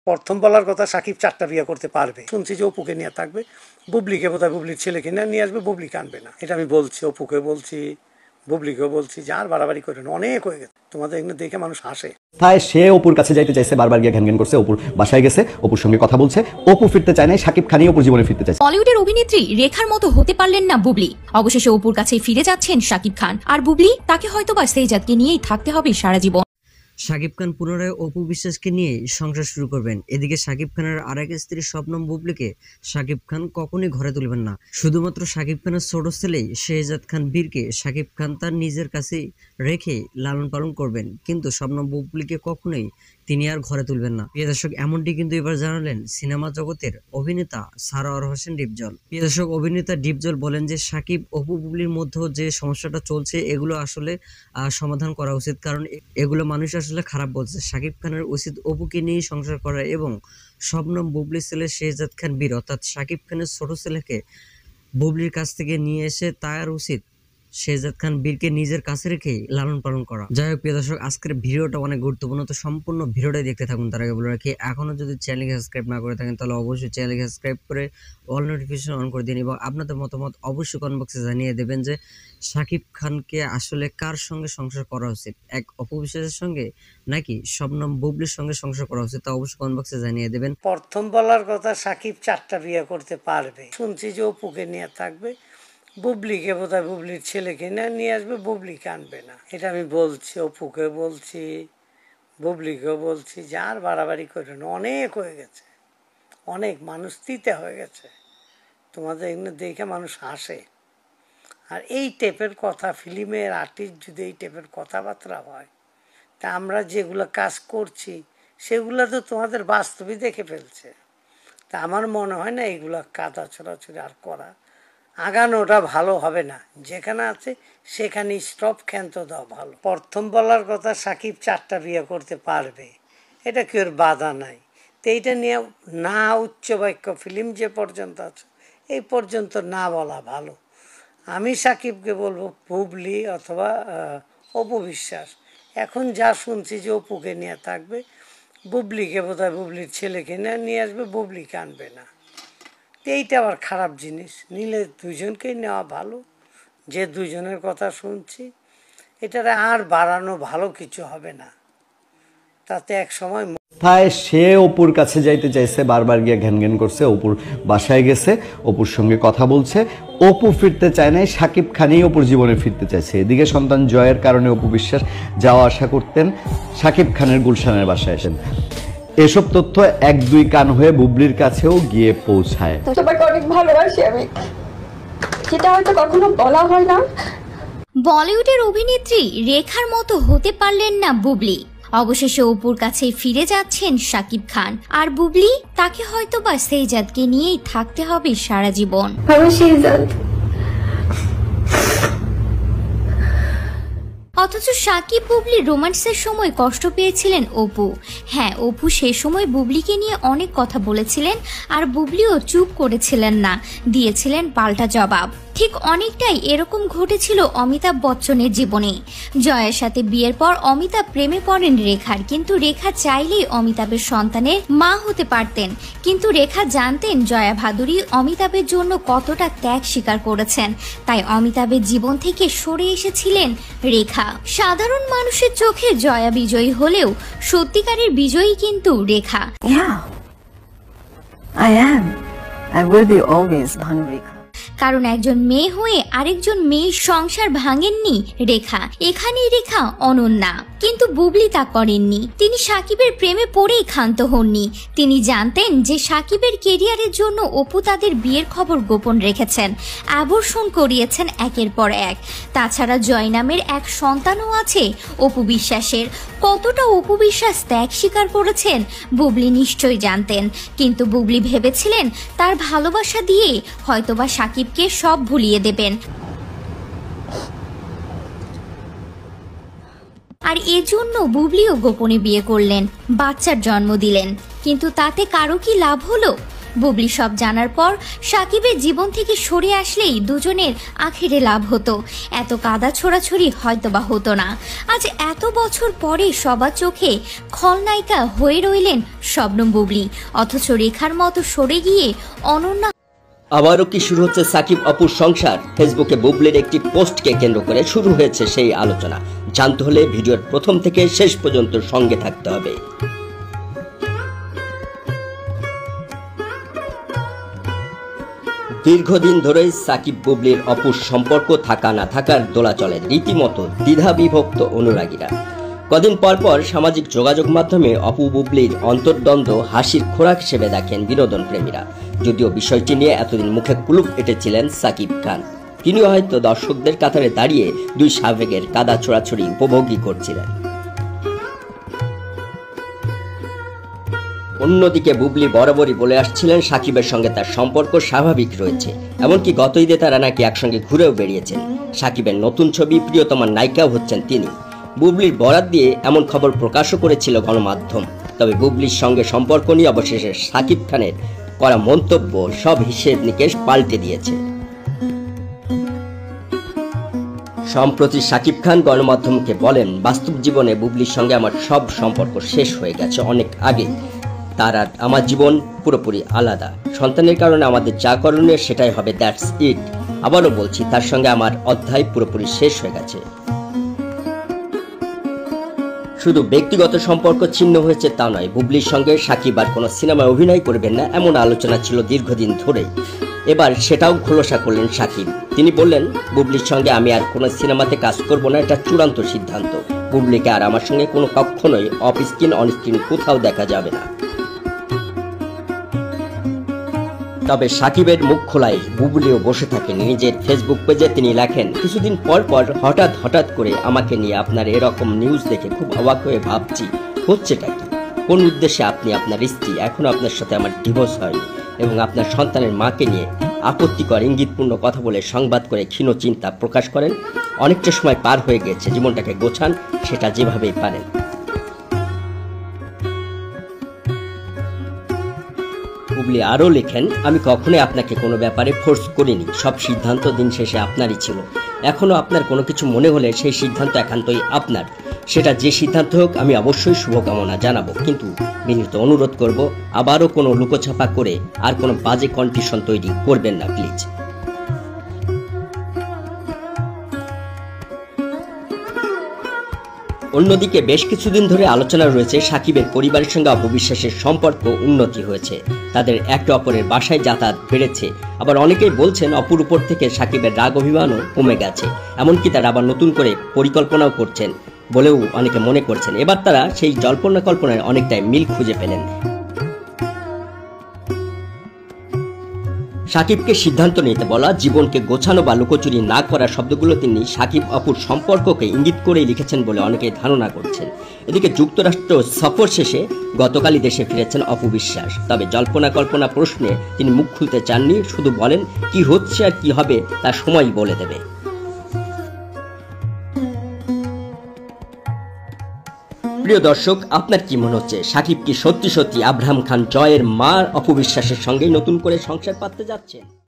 প্রথম বলার কথা সাকিব 4টা বিয়ে করতে পারবে, শুনছি যে অপুকে নিয়ে থাকবে, বুবলিকে বোধহয় বুবলির ছেলেকে নিয়ে আসবে, বুবলিকে আনবে না। এটা আমি বলছি, অপুকে বলছি, বুবলিকেও বলছি, যার বাড়াবাড়ি করেন অনেক হয়ে গেছে, তোমাদের এগুলো দেখে মানুষ হাসে। তাই সে অপুর কাছে যাইতে চাইছে, বারবার গিয়ে ঘ্যান করছে, অপুর বাসায় গেছে, অপুর সঙ্গে কথা বলছে, অপু ফিরতে চায় না, সাকিব খানই অপুর জীবনে ফিরতে চাইছে। বলিউডের অভিনেত্রী রেখার মতো হতে পারলেন না বুবলি, অবশেষে অপুর কাছে ফিরে যাচ্ছেন সাকিব খান, আর বুবলি তাকে হয়তোবা সেজাদকে নিয়েই থাকতে হবে সারা জীবন। শাকিব খান পুনরায় অপু বিশ্বাসকে নিয়ে সংসার শুরু করবেন। এদিকে শাকিব খানের আরেক স্ত্রী শবনম বুবলিকে শাকিব খান কখনোই ঘরে তুলবেন না। শুধুমাত্র শাকিব খানের ছোট ছেলে শেহজাদ খান বীরকে শাকিব খান তার নিজের কাছে রেখে লালন পালন করবেন, কিন্তু শবনম বুবলিকে কখনোই তিনি আর ঘরে তুলবেন না। প্রিয় দর্শক, এমনটি কিন্তু এবার জানালেন সিনেমা জগতের অভিনেতা সারোয়ার হোসেন ডিপজল। প্রিয় দর্শক, অভিনেতা ডিপজল বলেন যে শাকিব অপু বুবলির মধ্যে যে সমস্যাটা চলছে এগুলো আসলে সমাধান করা উচিত, কারণ এগুলো মানুষ আসলে খারাপ বলছে। শাকিব খানের উচিত অপুকে নিয়ে সংসার করা এবং শবনম বুবলির ছেলে শেহজাদ খান বীর অর্থাৎ শাকিব খানের ছোট ছেলেকে বুবলির কাছ থেকে নিয়ে এসে তার উচিত শেহজাদ খান বীরকে নিজের কাছে রেখে লালন পালন করা। যাই হোক প্রিয় দর্শক, আজকের ভিডিওটা অনেক গুরুত্বপূর্ণ, তো সম্পূর্ণ ভিডিওটাই দেখতে থাকুন। তার আগে বলে রাখি, এখনো যদি চ্যানেলকে সাবস্ক্রাইব না করে থাকেন তাহলে অবশ্যই চ্যানেলকে সাবস্ক্রাইব করে অল নোটিফিকেশন অন করে দিন এবং আপনাদের মতামত অবশ্যই কমেন্ট বক্সে জানিয়ে দেবেন যে শাকিব খানকে আসলে কার সঙ্গে সংসার করা উচিত, এক অপু বিশ্বাসের সঙ্গে নাকি শবনম বুবলির সঙ্গে সংসার করা উচিত, তা অবশ্যই কমেন্ট বক্সে জানিয়ে দেবেন। প্রথম বলার কথা সাকিব 4টা বিয়ে করতে পারবে, শুনছি যে অপুকে নিয়ে থাকবে, বুবলিকে বোধহয় বুবলির ছেলেকে নিয়ে আসবে, বুবলিকে আনবে না। এটা আমি বলছি, অপুকে বলছি, বুবলিকেও বলছি, যার বাড়াবাড়ি করেন অনেক হয়ে গেছে, অনেক মানুষ তিতে হয়ে গেছে, তোমাদের এগুলো দেখে মানুষ হাসে। আর এই টাইপের কথা, ফিল্মের আর্টিস্ট যদি এই টাইপের কথাবার্তা হয়, তা আমরা যেগুলো কাজ করছি সেগুলো তো তোমাদের বাস্তবে দেখে ফেলছে। তা আমার মনে হয় না এগুলো কাদা ছোড়াছুড়ি আর করা, আগানোটা ভালো হবে না। যেখানে আছে সেখানে স্টপ ক্ষান্ত দেওয়া ভালো। প্রথম বলার কথা সাকিব 4টা বিয়ে করতে পারবে, এটা কেউ বাধা নাই। তো এইটা নিয়ে না উচ্চ বাক্য, ফিল্ম যে পর্যন্ত আছে এই পর্যন্ত না বলা ভালো। আমি সাকিবকে বলবো বুবলি অথবা অপু বিশ্বাস, এখন যা শুনছি যে অপুকে নিয়ে থাকবে, বুবলিকে বোধহয় বুবলির ছেলেকে নিয়ে আসবে, বুবলিকে আনবে না। এইটা আবার খারাপ জিনিস, নিলে দুজনকেই নেওয়া ভালো। যে দুজনের কথা শুনছি এটারে আর বাড়ানো ভালো কিছু হবে না, তাতে এক সময়। তাই সে অপুর কাছে যাইতে চাইছে, বারবার গিয়ে ঘ্যান করছে, অপুর বাসায় গেছে, অপুর সঙ্গে কথা বলছে, অপু ফিরতে চায় না, সাকিব খানই অপুর জীবনে ফিরতে চাইছে। এদিকে সন্তান জয়ের কারণে অপু বিশ্বাস যাওয়া আসা করতেন সাকিব খানের গুলশানের বাসায় আসেন। এসব তথ্য 1-2 কান হয়ে বুবলির কাছেও গিয়ে পৌঁছায়। তোমাকে অনেক ভালোবাসি আমি, সেটা হয়তো কখনো বলা হয় না। বলিউডের অভিনেত্রী রেখার মতো হতে পারলেন না বুবলি, অবশেষে অপুর কাছে ফিরে যাচ্ছেন সাকিব খান, আর বুবলি তাকে হয়তোবা সেজাদকে নিয়েই থাকতে হবে সারা জীবন। অথচ সাকিব বুবলির রোমান্সের সময় কষ্ট পেয়েছিলেন অপু। হ্যাঁ, অপু সে সময় বুবলিকে নিয়ে অনেক কথা বলেছিলেন, আর বুবলিও চুপ করেছিলেন না, দিয়েছিলেন পাল্টা জবাব। ঠিক অনেকটাই এরকম ঘটেছিল অমিতাভ বচ্চনের জীবনে। জয়ার সাথে বিয়ের পর অমিতাভ প্রেমে পড়েন রেখার, কিন্তু রেখা চাইলেই অমিতাভের সন্তানের মা হতে পারতেন, কিন্তু রেখা জানতেন জয়া ভাদুরী অমিতাভের জন্য কতটা ত্যাগ স্বীকার করেছেন, তাই অমিতাভের জীবন থেকে সরে এসেছিলেন রেখা। সাধারণ মানুষের চোখে জয়া বিজয়ী হলেও সত্যিকারের বিজয়ী কিন্তু রেখা। I will be always Bhanureka. কারণ একজন মেয়ে হয়ে আরেকজন মেয়ের সংসার ভাঙেননি রেখা, এখানেই রেখা অনন্যা। কিন্তু বুবলি তা করেননি, তিনি সাকিবের প্রেমে পড়েই ক্ষান্ত হননি। তিনি জানতেন যে সাকিবের কেরিয়ারের জন্য অপু তাদের বিয়ের খবর গোপন রেখেছেন, অ্যাবর্শন করিয়েছেন একের পর এক। তাছাড়া জয় নামের এক সন্তানও আছে অপু বিশ্বাসের। কতটা অপু বিশ্বাস ত্যাগ স্বীকার করেছেন বুবলি নিশ্চয়ই জানতেন, কিন্তু বুবলি ভেবেছিলেন তার ভালোবাসা দিয়ে হয়তোবা সাকিবকে সব ভুলিয়ে দেবেন, আর এজন্য বুবলিও গোপনে বিয়ে করলেন, বাচ্চার জন্ম দিলেন। কিন্তু তাতে কারো কি লাভ হলো? বুবলি সব জানার পর সাকিবের জীবন থেকে সরে আসলেই দুজনের আখেরে লাভ হতো, এত কাদা ছোড়াছড়ি হয়তোবা হতো না। আজ এত বছর পরে সবার চোখে খলনায়িকা হয়ে রইলেন শবনম বুবলি, অথচ রেখার মতো সরে গিয়ে অনন্যা। আবারও কি শুরু হচ্ছে সাকিব অপুর সংসার? ফেসবুকে বুবলির একটি পোস্টকে কেন্দ্র করে শুরু হয়েছে সেই আলোচনা। জানতে হলে ভিডিওর প্রথম থেকে শেষ পর্যন্ত সঙ্গে থাকতে হবে। দীর্ঘদিন ধরেই সাকিব বুবলির অপুর সম্পর্ক থাকা না থাকার দোলাচলে রীতিমতো দ্বিধাবিভক্ত অনুরাগীরা। কদিন পর পর সামাজিক যোগাযোগ মাধ্যমে অপু বুবলির অন্তর্দ্বন্দ্ব হাসির খোরাক হিসেবে দেখেন বিনোদন প্রেমীরা। যদিও বিষয়টি নিয়ে এতদিন মুখে কুলুপ এঁটেছিলেন সাকিব খান, তিনিও হয়তো দর্শকদের কাতারে দাঁড়িয়ে দুই সাবেকের কাদা ছোড়াছড়ি উপভোগই করছিলেন। অন্যদিকে বুবলি বরাবরই বলে আসছিলেন সাকিবের সঙ্গে তার সম্পর্ক স্বাভাবিক রয়েছে, এমনকি গত ঈদে তারা নাকি একসঙ্গে ঘুরেও বেরিয়েছেন। সাকিবের নতুন ছবি প্রিয়তমার নায়িকাও হচ্ছেন তিনি। বুবলির বরাত দিয়ে এমন খবর প্রকাশও করেছিল গণমাধ্যম। তবে বুবলির সঙ্গে সম্পর্ক নিয়ে অবশেষে সাকিব খানের করা মন্তব্য সব হিসেব নিকেশ পাল্টে দিয়েছে। সম্প্রতি সাকিব খান গণমাধ্যমকে বলেন, বাস্তব জীবনে বুবলির সঙ্গে আমার সব সম্পর্ক শেষ হয়ে গেছে অনেক আগেই। তার আর আমার জীবন পুরোপুরি আলাদা। সন্তানের কারণে আমাদের যা করণীয় সেটাই হবে, দ্যাটস ইট। আবারও বলছি, তার সঙ্গে আমার অধ্যায় পুরোপুরি শেষ হয়ে গেছে। শুধু ব্যক্তিগত সম্পর্ক ছিন্ন হয়েছে তা নয়, বুবলির সঙ্গে সাকিব আর কোনো সিনেমায় অভিনয় করবেন না এমন আলোচনা ছিল দীর্ঘদিন ধরেই। এবার সেটাও খোলসা করলেন সাকিব। তিনি বললেন, বুবলির সঙ্গে আমি আর কোনো সিনেমাতে কাজ করব না, এটা চূড়ান্ত সিদ্ধান্ত। বুবলিকে আর আমার সঙ্গে কোনো কখনোই অফ স্ক্রিন অন স্ক্রিন কোথাও দেখা যাবে না। তবে সাকিবের মুখ খোলায় বুবলিও বসে থাকেন। নিজের ফেসবুক পেজে তিনি লেখেন, কিছুদিন পর পর হঠাৎ করে আমাকে নিয়ে আপনার এরকম নিউজ দেখে খুব অবাক হয়ে ভাবছি, হচ্ছেটা কি? কোন উদ্দেশ্যে আপনি, আপনার স্ত্রী, এখনো আপনার সাথে আমার ডিভোর্স হয়নি, এবং আপনার সন্তানের মাকে নিয়ে আপত্তিকর ইঙ্গিতপূর্ণ কথা বলে সংবাদ করে ক্ষীণ চিন্তা প্রকাশ করেন। অনেকটা সময় পার হয়ে গেছে, জীবনটাকে গোছান, সেটা যেভাবেই পারেন। বুবলি আরও লেখেন, আমি কখনোই আপনাকে কোনো ব্যাপারে ফোর্স করিনি, সব সিদ্ধান্ত দিন শেষে আপনারই ছিল। এখনও আপনার কোনো কিছু মনে হলে সেই সিদ্ধান্ত একান্তই আপনার। সেটা যে সিদ্ধান্ত হোক আমি অবশ্যই শুভকামনা জানাবো, কিন্তু বিনীত অনুরোধ করব, আবারও কোনো লুকোছাপা করে আর কোনো বাজে কন্ডিশন তৈরি করবেন না প্লিজ। অন্যদিকে বেশ কিছুদিন ধরে আলোচনা রয়েছে সাকিবের পরিবারের সঙ্গে অপু বিশ্বাসের সম্পর্ক উন্নতি হয়েছে, তাদের একে অপরের বাসায় যাতায়াত বেড়েছে। আবার অনেকেই বলছেন অপুর উপর থেকে সাকিবের রাগ অভিমানও কমে গেছে, এমনকি তারা আবার নতুন করে পরিকল্পনাও করছেন বলেও অনেকে মনে করছেন। এবার তারা সেই জল্পনা কল্পনায় অনেকটাই মিল খুঁজে পেলেন। সাকিবকে সিদ্ধান্ত নিতে বলা, জীবনকে গোছানো বা লুকোচুরি না করা শব্দগুলো তিনি সাকিব অপুর সম্পর্ককে ইঙ্গিত করেই লিখেছেন বলে অনেকেই ধারণা করছেন। এদিকে যুক্তরাষ্ট্র সফর শেষে গতকালই দেশে ফিরেছেন অপু বিশ্বাস। তবে জল্পনা কল্পনা প্রশ্নে তিনি মুখ খুলতে চাননি, শুধু বলেন কি হচ্ছে আর কি হবে তা সময়ই বলে দেবে। প্রিয় দর্শক, আপনার কি মনে হচ্ছে, সাকিব কি সত্যি সত্যি আব্রাহাম খান জয়ের মা অপু বিশ্বাসের সঙ্গেই নতুন করে সংসার পাততে যাচ্ছেন?